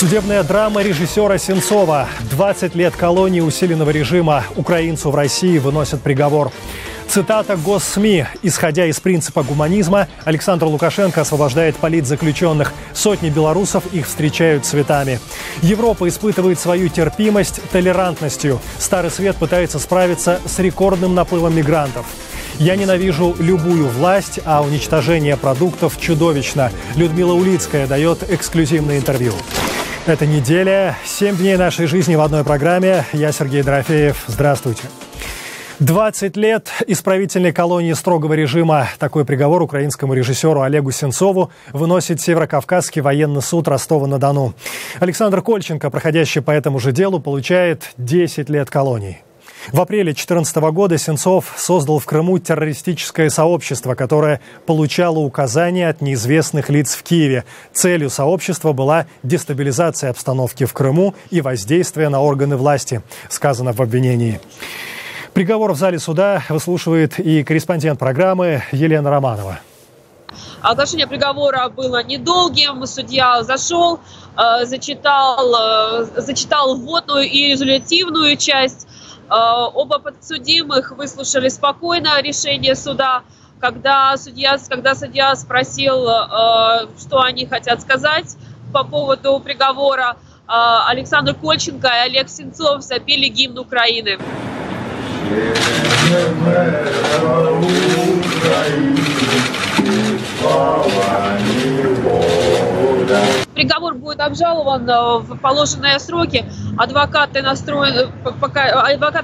Судебная драма режиссера Сенцова. 20 лет колонии усиленного режима. Украинцу в России выносят приговор. Цитата госсми. Исходя из принципа гуманизма, Александр Лукашенко освобождает политзаключенных. Сотни белорусов их встречают цветами. Европа испытывает свою терпимость толерантностью. Старый свет пытается справиться с рекордным наплывом мигрантов. «Я ненавижу любую власть, а уничтожение продуктов чудовищно». Людмила Улицкая дает эксклюзивное интервью. Это неделя, 7 дней нашей жизни в одной программе. Я Сергей Дорофеев. Здравствуйте. 20 лет исправительной колонии строгого режима. Такой приговор украинскому режиссеру Олегу Сенцову выносит Северокавказский военный суд Ростова-на-Дону. Александр Кольченко, проходящий по этому же делу, получает 10 лет колонии. В апреле 2014 года Сенцов создал в Крыму террористическое сообщество, которое получало указания от неизвестных лиц в Киеве. Целью сообщества была дестабилизация обстановки в Крыму и воздействие на органы власти, сказано в обвинении. Приговор в зале суда выслушивает и корреспондент программы Елена Романова. Оглашение приговора было недолгим. Судья зашел, зачитал вводную и резолютивную часть. Оба подсудимых выслушали спокойно решение суда. Когда судья спросил, что они хотят сказать по поводу приговора, Александр Кольченко и Олег Сенцов запели гимн Украины. Приговор будет обжалован в положенные сроки. Адвокаты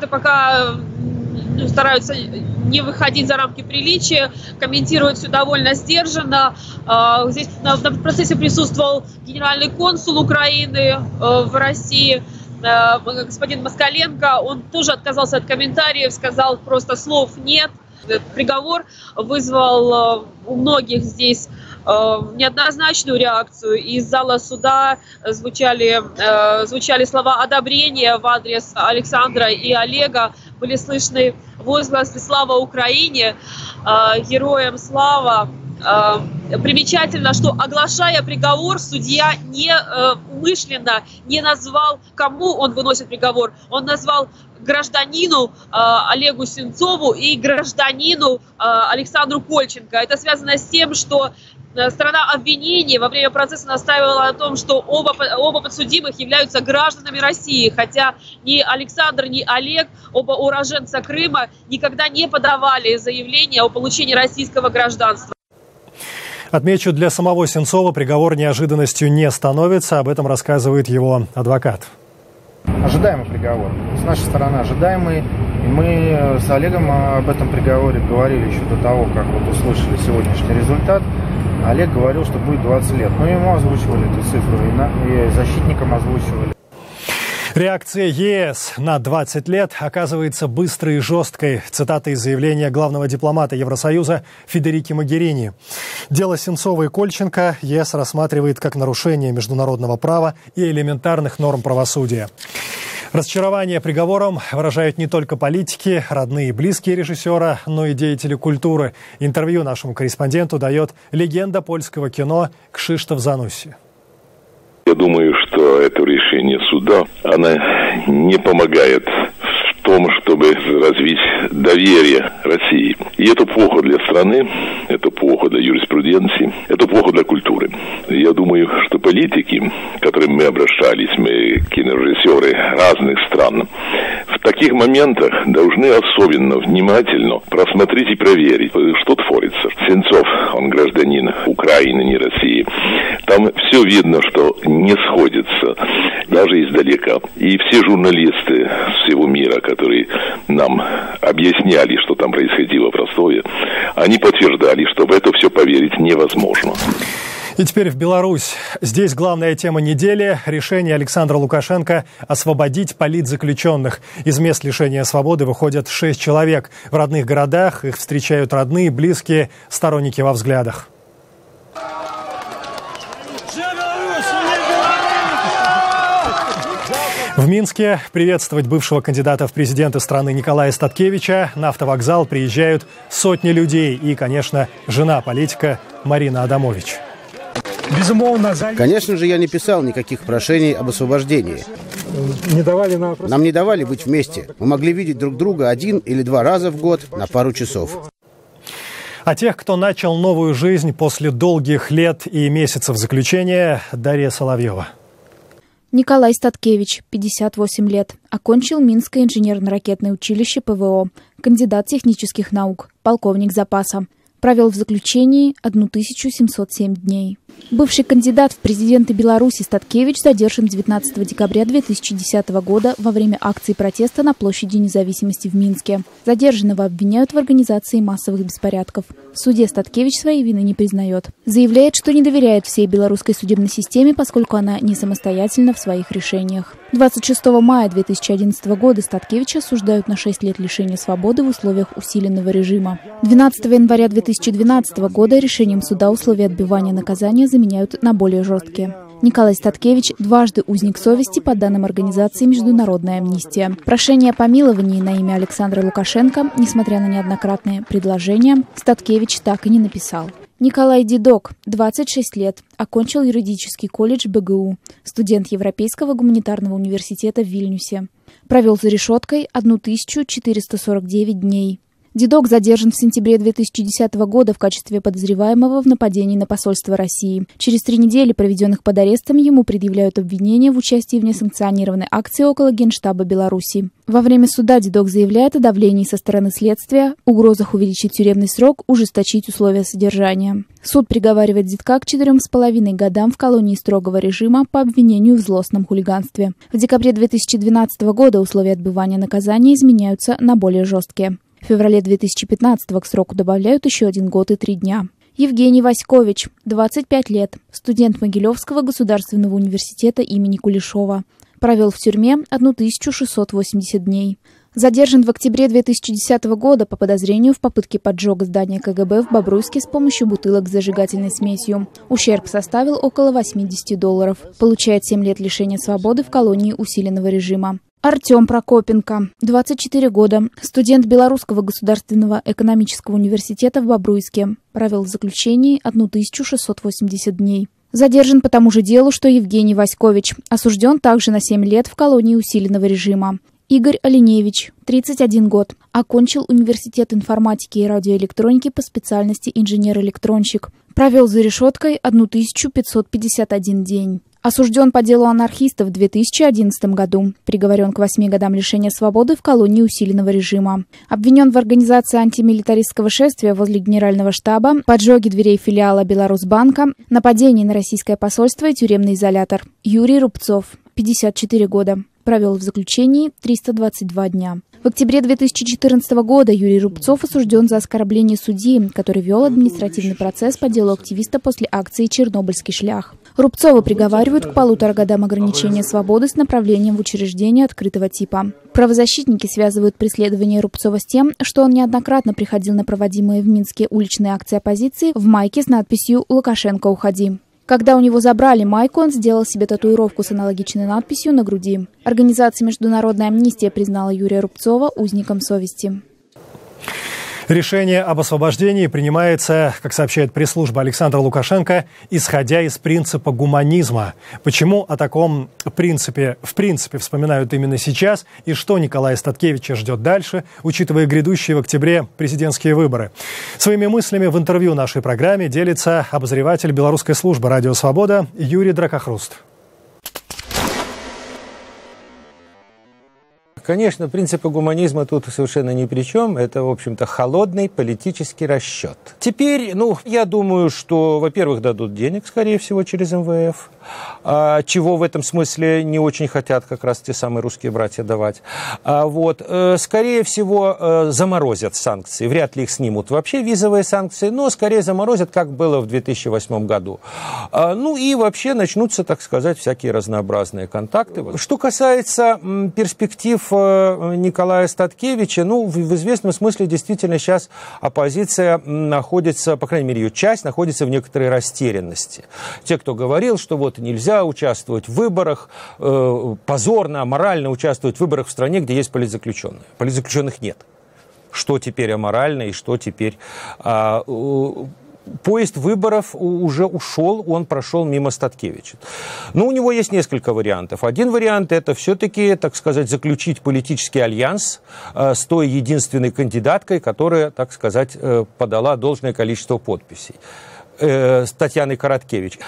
пока стараются не выходить за рамки приличия, комментируют все довольно сдержанно. Здесь на процессе присутствовал генеральный консул Украины в России, господин Москаленко. Он тоже отказался от комментариев, сказал просто слов нет. Этот приговор вызвал у многих здесь неоднозначную реакцию. Из зала суда звучали слова одобрения в адрес Александра и Олега. Были слышны возгласы «Слава Украине!», «Героям слава!». Примечательно, что, оглашая приговор, судья умышленно не назвал, кому он выносит приговор. Он назвал гражданину Олегу Сенцову и гражданину Александру Кольченко. Это связано с тем, что сторона обвинения во время процесса настаивала на том, что оба подсудимых являются гражданами России, хотя ни Александр, ни Олег, оба уроженца Крыма, никогда не подавали заявление о получении российского гражданства. Отмечу, для самого Сенцова приговор неожиданностью не становится. Об этом рассказывает его адвокат. Ожидаемый приговор. С нашей стороны ожидаемый. И мы с Олегом об этом приговоре говорили еще до того, как услышали сегодняшний результат. Олег говорил, что будет 20 лет. Но ему озвучивали эту цифру, и защитникам озвучивали. Реакция ЕС на 20 лет оказывается быстрой и жесткой. Цитата из заявления главного дипломата Евросоюза Федерики Могерини. Дело Сенцова и Кольченко ЕС рассматривает как нарушение международного права и элементарных норм правосудия. Разочарование приговором выражают не только политики, родные и близкие режиссера, но и деятели культуры. Интервью нашему корреспонденту дает легенда польского кино Кшиштоф Занусси. Я думаю, что это решение суда, оно не помогает в том, чтобы развить доверие России. И это плохо для страны, это плохо для юриспруденции, это плохо для культуры. Я думаю, что политики, к которым мы обращались, мы кинорежиссеры разных стран, в таких моментах должны особенно внимательно просмотреть и проверить, что творится. Сенцов, он гражданин Украины, не России. Там все видно, что не сходится, даже издалека. И все журналисты всего мира, которые нам объясняли, что там происходило простое, они подтверждали, что в это все поверить невозможно. И теперь в Беларусь. Здесь главная тема недели – решение Александра Лукашенко освободить политзаключенных. Из мест лишения свободы выходят 6 человек. В родных городах их встречают родные, близкие, сторонники во взглядах. В Минске приветствовать бывшего кандидата в президенты страны Николая Статкевича на автовокзал приезжают сотни людей и, конечно, жена политика Марина Адамович. Конечно же, я не писал никаких прошений об освобождении. Нам не давали быть вместе. Мы могли видеть друг друга 1 или 2 раза в год на пару часов. О тех, кто начал новую жизнь после долгих лет и месяцев заключения, Дарья Соловьева. Николай Статкевич, 58 лет, окончил Минское инженерно-ракетное училище ПВО, кандидат технических наук, полковник запаса. Провел в заключении 1707 дней. Бывший кандидат в президенты Беларуси Статкевич задержан 19 декабря 2010 года во время акции протеста на площади Независимости в Минске. Задержанного обвиняют в организации массовых беспорядков. В суде Статкевич своей вины не признает. Заявляет, что не доверяет всей белорусской судебной системе, поскольку она не самостоятельна в своих решениях. 26 мая 2011 года Статкевича осуждают на 6 лет лишения свободы в условиях усиленного режима. 12 января 2012 года решением суда условия отбывания наказания заменяют на более жесткие. Николай Статкевич дважды узник совести по данным организации «Международная амнистия». Прошение о помиловании на имя Александра Лукашенко, несмотря на неоднократные предложения, Статкевич так и не написал. Николай Дидок, 26 лет, окончил юридический колледж БГУ, студент Европейского гуманитарного университета в Вильнюсе. Провел за решеткой 1449 дней. Дидок задержан в сентябре 2010 года в качестве подозреваемого в нападении на посольство России. Через 3 недели, проведенных под арестом, ему предъявляют обвинения в участии в несанкционированной акции около Генштаба Беларуси. Во время суда Дидок заявляет о давлении со стороны следствия, угрозах увеличить тюремный срок, ужесточить условия содержания. Суд приговаривает Дидка к 4,5 годам в колонии строгого режима по обвинению в злостном хулиганстве. В декабре 2012 года условия отбывания наказания изменяются на более жесткие. В феврале 2015 к сроку добавляют еще 1 год и 3 дня. Евгений Васькович, 25 лет, студент Могилевского государственного университета имени Кулешова. Провел в тюрьме 1680 дней. Задержан в октябре 2010 года по подозрению в попытке поджога здания КГБ в Бобруйске с помощью бутылок с зажигательной смесью. Ущерб составил около $80. Получает 7 лет лишения свободы в колонии усиленного режима. Артем Прокопенко, 24 года, студент Белорусского государственного экономического университета в Бобруйске. Провел в заключении 1680 дней. Задержан по тому же делу, что Евгений Васькович. Осужден также на 7 лет в колонии усиленного режима. Игорь Оленевич, 31 год. Окончил университет информатики и радиоэлектроники по специальности инженер-электронщик. Провел за решеткой 1551 день. Осужден по делу анархистов в 2011 году. Приговорен к 8 годам лишения свободы в колонии усиленного режима. Обвинен в организации антимилитаристского шествия возле Генерального штаба, поджоге дверей филиала Беларусьбанка, нападении на российское посольство и тюремный изолятор. Юрий Рубцов, 54 года. Провел в заключении 322 дня. В октябре 2014 года Юрий Рубцов осужден за оскорбление судьи, который вел административный процесс по делу активиста после акции «Чернобыльский шлях». Рубцова приговаривают к 1,5 годам ограничения свободы с направлением в учреждение открытого типа. Правозащитники связывают преследование Рубцова с тем, что он неоднократно приходил на проводимые в Минске уличные акции оппозиции в майке с надписью «Лукашенко, уходи». Когда у него забрали майку, он сделал себе татуировку с аналогичной надписью на груди. Организация «Международная амнистия» признала Юрия Рубцова узником совести. Решение об освобождении принимается, как сообщает пресс-служба Александра Лукашенко, исходя из принципа гуманизма. Почему о таком принципе вспоминают именно сейчас и что Николая Статкевича ждет дальше, учитывая грядущие в октябре президентские выборы? Своими мыслями в интервью нашей программе делится обозреватель белорусской службы «Радио Свобода» Юрий Дракохруст. Конечно, принципы гуманизма тут совершенно ни при чем. Это, в общем-то, холодный политический расчет. Теперь, я думаю, что, во-первых, дадут денег, скорее всего, через МВФ, чего в этом смысле не очень хотят как раз те самые русские братья давать. Скорее всего, заморозят санкции. Вряд ли их снимут вообще, визовые санкции, но скорее заморозят, как было в 2008 году. И вообще начнутся, так сказать, всякие разнообразные контакты. Что касается перспектив Николая Статкевича, в известном смысле действительно сейчас оппозиция находится, по крайней мере, ее часть находится в некоторой растерянности. Те, кто говорил, что нельзя участвовать в выборах, позорно, аморально участвовать в выборах в стране, где есть политзаключенные. Политзаключенных нет. Что теперь аморально и что теперь поезд выборов уже ушел, он прошел мимо Статкевича. Но у него есть несколько вариантов. Один вариант – это все-таки, так сказать, заключить политический альянс с той единственной кандидаткой, которая, так сказать, подала должное количество подписей. С Татьяной Короткевич.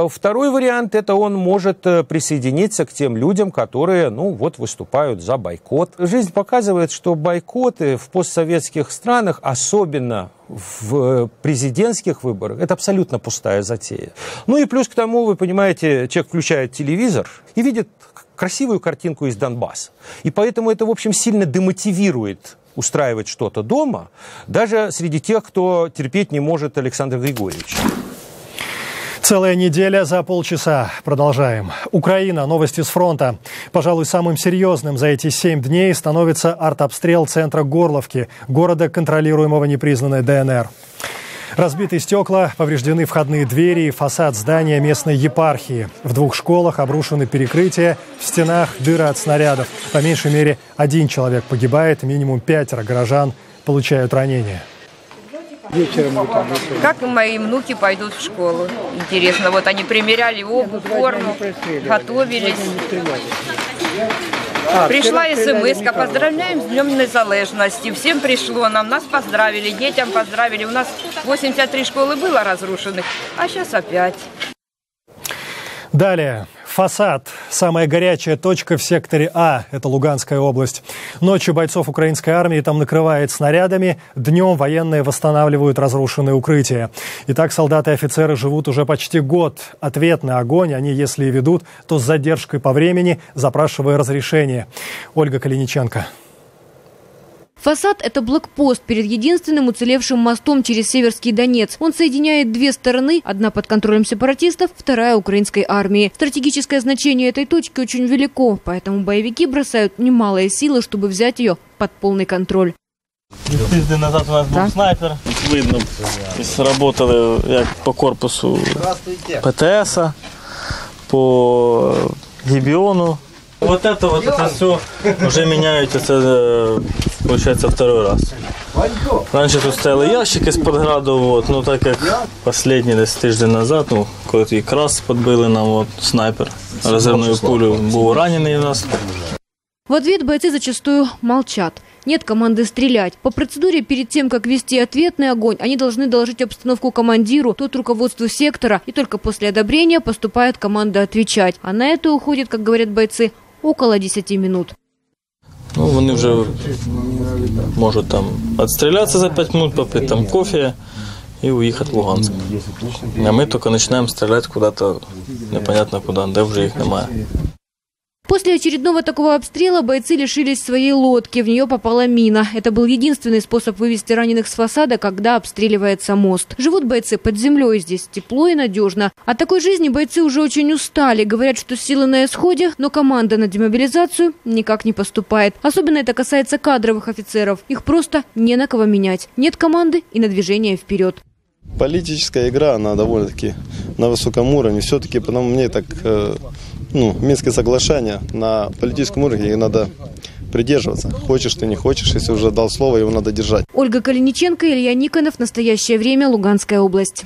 Второй вариант – это он может присоединиться к тем людям, которые, выступают за бойкот. Жизнь показывает, что бойкоты в постсоветских странах, особенно в президентских выборах, это абсолютно пустая затея. И плюс к тому, вы понимаете, человек включает телевизор и видит красивую картинку из Донбасса. И поэтому это, в общем, сильно демотивирует устраивать что-то дома, даже среди тех, кто терпеть не может Александра Григорьевича. Целая неделя за полчаса. Продолжаем. Украина. Новости с фронта. Пожалуй, самым серьезным за эти 7 дней становится артобстрел центра Горловки, города, контролируемого непризнанной ДНР. Разбиты стекла, повреждены входные двери и фасад здания местной епархии. В 2 школах обрушены перекрытия, в стенах дыры от снарядов. По меньшей мере 1 человек погибает, минимум 5 горожан получают ранения. Как мои внуки пойдут в школу? Интересно, вот они примеряли обувь, форму, готовились. Пришла смс-ка, поздравляем с Днем Незалежности. Всем пришло, нас поздравили, детям поздравили. У нас 83 школы было разрушенных, а сейчас опять. Далее. Фасад. Самая горячая точка в секторе А. Это Луганская область. Ночью бойцов украинской армии там накрывает снарядами. Днем военные восстанавливают разрушенные укрытия. Итак, солдаты и офицеры живут уже почти год. Ответный огонь они, если и ведут, то с задержкой по времени, запрашивая разрешение. Ольга Калиниченко. Фасад – это блокпост перед единственным уцелевшим мостом через Северский Донец. Он соединяет 2 стороны, одна под контролем сепаратистов, вторая – украинской армии. Стратегическое значение этой точки очень велико, поэтому боевики бросают немалые силы, чтобы взять ее под полный контроль. Тиждень назад у нас был снайпер. Видно, сработали як по корпусу ПТС, по Гибиону. Вот это все уже меняют, это получается 2-й раз. Раньше тут стояли ящики з-під граду, так як останній десь тиждень назад, коли якраз підбили нам снайпер резервною пулею, був ранений у нас. В ответ бойцы зачастую молчат. Нет команды стрелять. По процедуре, перед тем, как вести ответный огонь, они должны доложить обстановку командиру, тот руководству сектора, и только после одобрения поступает команда отвечать. А на это уходит, как говорят бойцы, около 10 минут. Вони вже можуть там відстрілятися за 5 минут, попити там кофе і уїхати в Луганськ. А ми тільки починаємо стріляти куди-то непонятно куди, де вже їх немає. После очередного такого обстрела бойцы лишились своей лодки. В нее попала мина. Это был единственный способ вывести раненых с фасада, когда обстреливается мост. Живут бойцы под землей, здесь тепло и надежно. От такой жизни бойцы уже очень устали. Говорят, что силы на исходе, но команда на демобилизацию никак не поступает. Особенно это касается кадровых офицеров. Их просто не на кого менять. Нет команды и на движение вперед. Политическая игра, она довольно-таки на высоком уровне. Все-таки, потому мне так... Минское соглашение на политическом уровне, и надо придерживаться. Хочешь ты, не хочешь, если уже дал слово, его надо держать. Ольга Калиниченко, Илья Никонов. Настоящее время. Луганская область.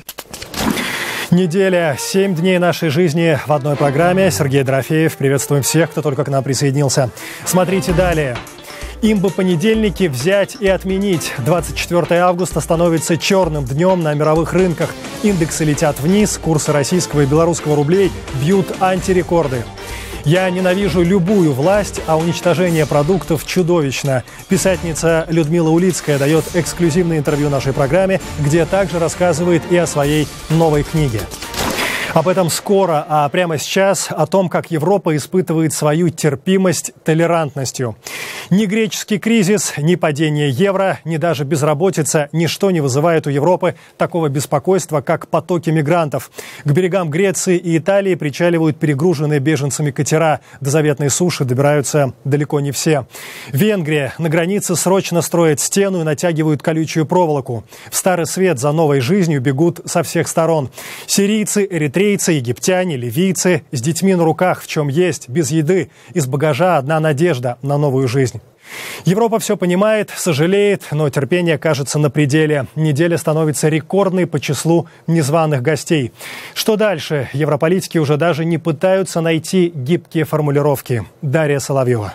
Неделя, 7 дней нашей жизни в одной программе. Сергей Дорофеев. Приветствуем всех, кто только к нам присоединился. Смотрите далее. Им бы понедельники взять и отменить. 24 августа становится черным днем на мировых рынках. Индексы летят вниз, курсы российского и белорусского рублей бьют антирекорды. «Я ненавижу любую власть, а уничтожение продуктов чудовищно». Писательница Людмила Улицкая дает эксклюзивное интервью нашей программе, где также рассказывает и о своей новой книге. Об этом скоро, а прямо сейчас о том, как Европа испытывает свою терпимость толерантностью. Ни греческий кризис, ни падение евро, ни даже безработица – ничто не вызывает у Европы такого беспокойства, как потоки мигрантов. К берегам Греции и Италии причаливают перегруженные беженцами катера. До заветной суши добираются далеко не все. Венгрия. На границе срочно строят стену и натягивают колючую проволоку. В Старый Свет за новой жизнью бегут со всех сторон. Сирийцы, эритрейцы, египтяне, ливийцы с детьми на руках, в чем есть, без еды. Из багажа одна надежда на новую жизнь. Европа все понимает, сожалеет, но терпение кажется на пределе. Неделя становится рекордной по числу незваных гостей. Что дальше? Европолитики уже даже не пытаются найти гибкие формулировки. Дарья Соловьева.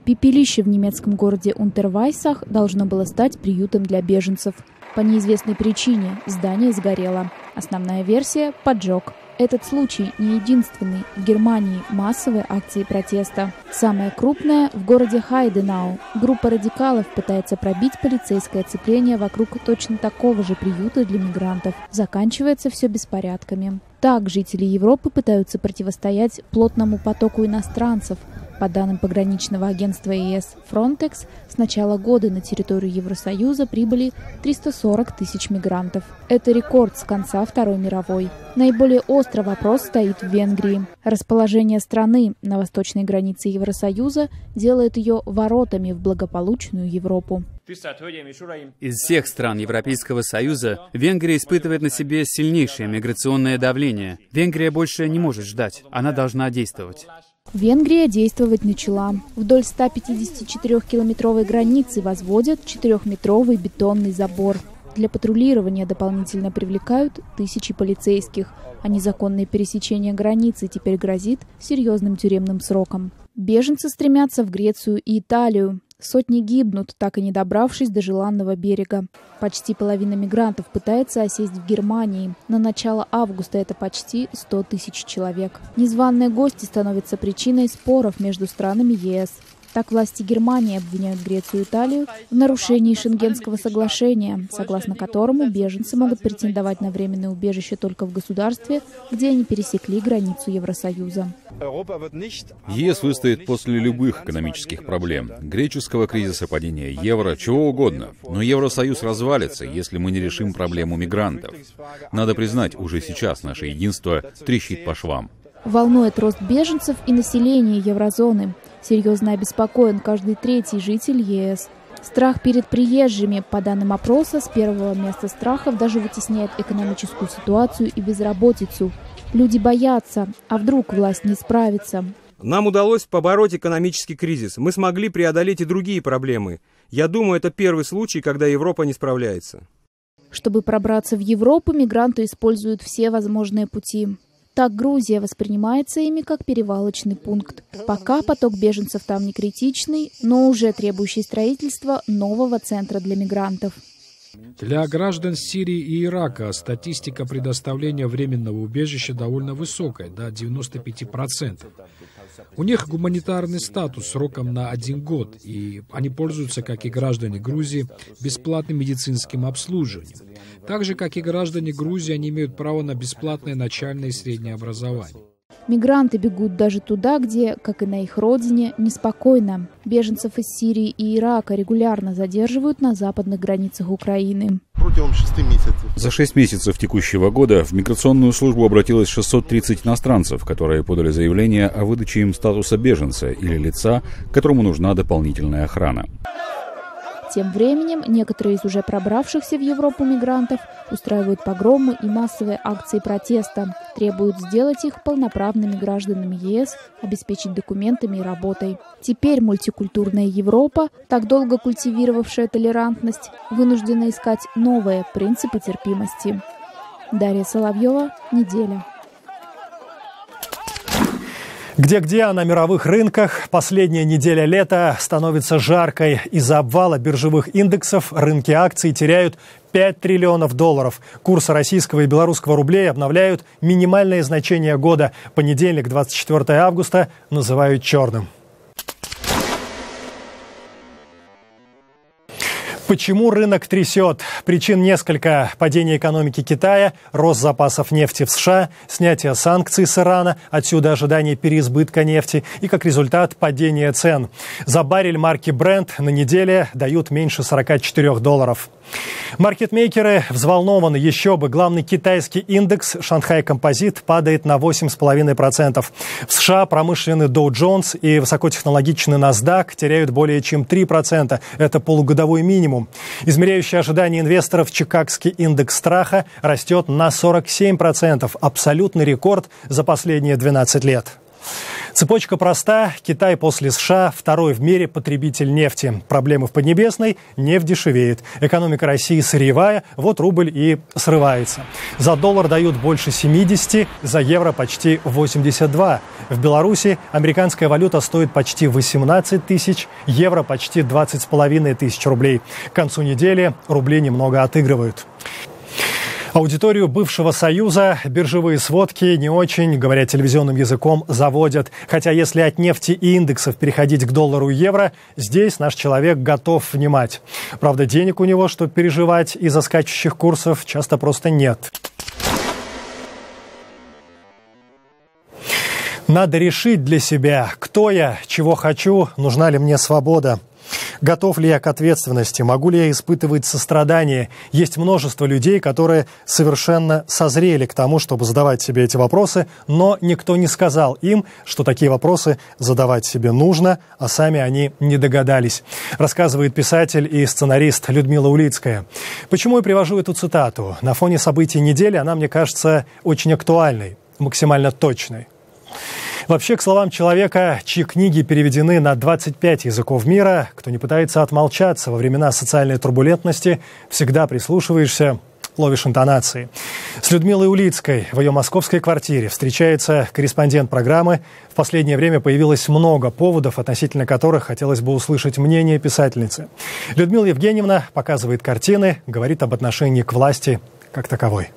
Пепелище в немецком городе Унтервайсах должно было стать приютом для беженцев. По неизвестной причине здание сгорело. Основная версия – поджог. Этот случай не единственный. В Германии массовые акции протеста. Самая крупная в городе Хайденау. Группа радикалов пытается пробить полицейское оцепление вокруг точно такого же приюта для мигрантов. Заканчивается все беспорядками. Так жители Европы пытаются противостоять плотному потоку иностранцев. По данным пограничного агентства ЕС Frontex, с начала года на территорию Евросоюза прибыли 340 тысяч мигрантов. Это рекорд с конца Второй мировой. Наиболее острый вопрос стоит в Венгрии. Расположение страны на восточной границе Евросоюза делает ее воротами в благополучную Европу. Из всех стран Европейского Союза Венгрия испытывает на себе сильнейшее миграционное давление. Венгрия больше не может ждать, она должна действовать. Венгрия действовать начала. Вдоль 154-километровой границы возводят 4-метровый бетонный забор. Для патрулирования дополнительно привлекают тысячи полицейских, а незаконное пересечение границы теперь грозит серьезным тюремным сроком. Беженцы стремятся в Грецию и Италию. Сотни гибнут, так и не добравшись до желанного берега. Почти половина мигрантов пытается осесть в Германии. На начало августа это почти 100 тысяч человек. Незваные гости становятся причиной споров между странами ЕС. Так власти Германии обвиняют Грецию и Италию в нарушении Шенгенского соглашения, согласно которому беженцы могут претендовать на временное убежище только в государстве, где они пересекли границу Евросоюза. ЕС выстоит после любых экономических проблем, греческого кризиса, падения евро, чего угодно. Но Евросоюз развалится, если мы не решим проблему мигрантов. Надо признать, уже сейчас наше единство трещит по швам. Волнует рост беженцев и населения еврозоны. Серьезно обеспокоен каждый третий житель ЕС. Страх перед приезжими, по данным опроса, с первого места страхов даже вытесняет экономическую ситуацию и безработицу. Люди боятся, а вдруг власть не справится. Нам удалось побороть экономический кризис. Мы смогли преодолеть и другие проблемы. Я думаю, это первый случай, когда Европа не справляется. Чтобы пробраться в Европу, мигранты используют все возможные пути. Так Грузия воспринимается ими как перевалочный пункт. Пока поток беженцев там не критичный, но уже требующий строительства нового центра для мигрантов. Для граждан Сирии и Ирака статистика предоставления временного убежища довольно высокая, до 95%. У них гуманитарный статус сроком на 1 год, и они пользуются, как и граждане Грузии, бесплатным медицинским обслуживанием. Так же, как и граждане Грузии, они имеют право на бесплатное начальное и среднее образование. Мигранты бегут даже туда, где, как и на их родине, неспокойно. Беженцев из Сирии и Ирака регулярно задерживают на западных границах Украины. За 6 месяцев текущего года в миграционную службу обратилось 630 иностранцев, которые подали заявление о выдаче им статуса беженца или лица, которому нужна дополнительная охрана. Тем временем некоторые из уже пробравшихся в Европу мигрантов устраивают погромы и массовые акции протеста, требуют сделать их полноправными гражданами ЕС, обеспечить документами и работой. Теперь мультикультурная Европа, так долго культивировавшая толерантность, вынуждена искать новые принципы терпимости. Дарья Соловьева, «Неделя». Где-где, а на мировых рынках последняя неделя лета становится жаркой. Из-за обвала биржевых индексов рынки акций теряют 5 триллионов долларов. Курсы российского и белорусского рублей обновляют минимальные значения года. Понедельник, 24 августа, называют черным. Почему рынок трясет? Причин несколько. Падение экономики Китая, рост запасов нефти в США, снятие санкций с Ирана, отсюда ожидание переизбытка нефти и, как результат, падение цен. За баррель марки Brent на неделе дают меньше 44 долларов. Маркетмейкеры взволнованы, еще бы. Главный китайский индекс Шанхай Композит падает на 8,5%. В США промышленный Dow Jones и высокотехнологичный NASDAQ теряют более чем 3%. Это полугодовой минимум. Измеряющий ожидания инвесторов чикагский индекс страха растет на 47%. Абсолютный рекорд за последние 12 лет. Цепочка проста. Китай после США второй в мире потребитель нефти. Проблемы в Поднебесной, нефть дешевеет. Экономика России сырьевая, вот рубль и срывается. За доллар дают больше 70, за евро почти 82. В Беларуси американская валюта стоит почти 18 тысяч, евро почти 20,5 тысяч рублей. К концу недели рубли немного отыгрывают. Аудиторию бывшего Союза биржевые сводки не очень, говоря телевизионным языком, заводят. Хотя если от нефти и индексов переходить к доллару и евро, здесь наш человек готов внимать. Правда, денег у него, чтобы переживать из-за скачущих курсов, часто просто нет. Надо решить для себя, кто я, чего хочу, нужна ли мне свобода. Готов ли я к ответственности? Могу ли я испытывать сострадание? Есть множество людей, которые совершенно созрели к тому, чтобы задавать себе эти вопросы, но никто не сказал им, что такие вопросы задавать себе нужно, а сами они не догадались. Рассказывает писатель и сценарист Людмила Улицкая. Почему я привожу эту цитату? На фоне событий недели она, мне кажется, очень актуальной, максимально точной. Вообще, к словам человека, чьи книги переведены на 25 языков мира, кто не пытается отмолчаться во времена социальной турбулентности, всегда прислушиваешься, ловишь интонации. С Людмилой Улицкой в ее московской квартире встречается корреспондент программы. В последнее время появилось много поводов, относительно которых хотелось бы услышать мнение писательницы. Людмила Евгеньевна показывает картины, говорит об отношении к власти как таковой.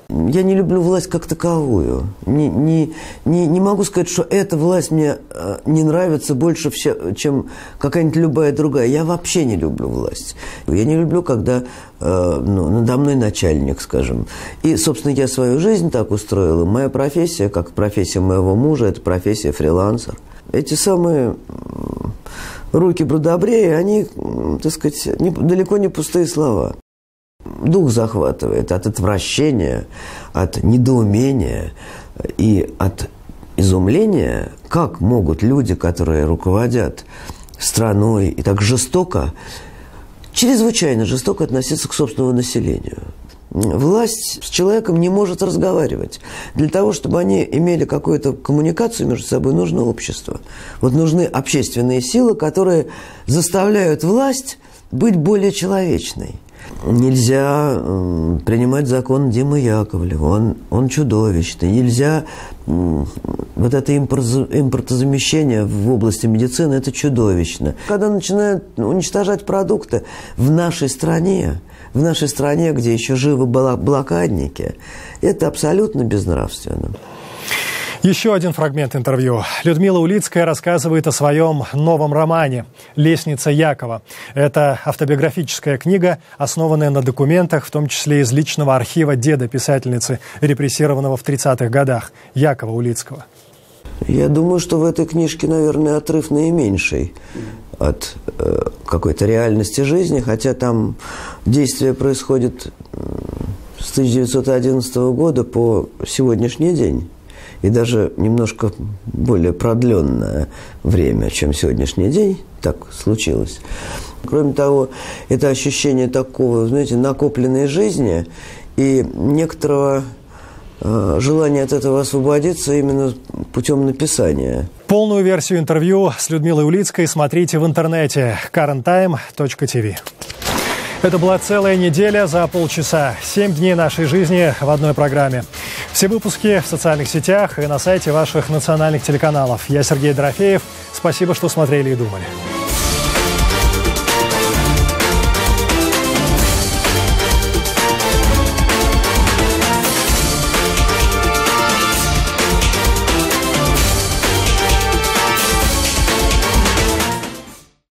Я не люблю власть как таковую. Не могу сказать, что эта власть мне не нравится больше, чем какая-нибудь любая другая. Я вообще не люблю власть. Я не люблю, когда надо мной начальник, скажем. И, собственно, я свою жизнь так устроила. Моя профессия, как профессия моего мужа, это профессия фрилансер. Эти самые руки брудобреи, они, так сказать, далеко не пустые слова. Дух захватывает от отвращения, от недоумения и от изумления, как могут люди, которые руководят страной и так жестоко, чрезвычайно жестоко относиться к собственному населению. Власть с человеком не может разговаривать. Для того, чтобы они имели какую-то коммуникацию между собой, нужно общество. Вот нужны общественные силы, которые заставляют власть быть более человечной. Нельзя принимать закон Димы Яковлева, он чудовищный. Нельзя вот это импортозамещение в области медицины, это чудовищно. Когда начинают уничтожать продукты в нашей стране, где еще живы блокадники, это абсолютно безнравственно. Еще один фрагмент интервью. Людмила Улицкая рассказывает о своем новом романе «Лестница Якова». Это автобиографическая книга, основанная на документах, в том числе из личного архива деда писательницы, репрессированного в 30-х годах, Якова Улицкого. Я думаю, что в этой книжке, наверное, отрыв наименьший от какой-то реальности жизни, хотя там действие происходит с 1911 года по сегодняшний день. И даже немножко более продленное время, чем сегодняшний день, так случилось. Кроме того, это ощущение такого, знаете, накопленной жизни и некоторого желания от этого освободиться именно путем написания. Полную версию интервью с Людмилой Улицкой смотрите в интернете currenttime.tv. Это была целая неделя за полчаса. 7 дней нашей жизни в одной программе. Все выпуски в социальных сетях и на сайте ваших национальных телеканалов. Я Сергей Дорофеев. Спасибо, что смотрели и думали.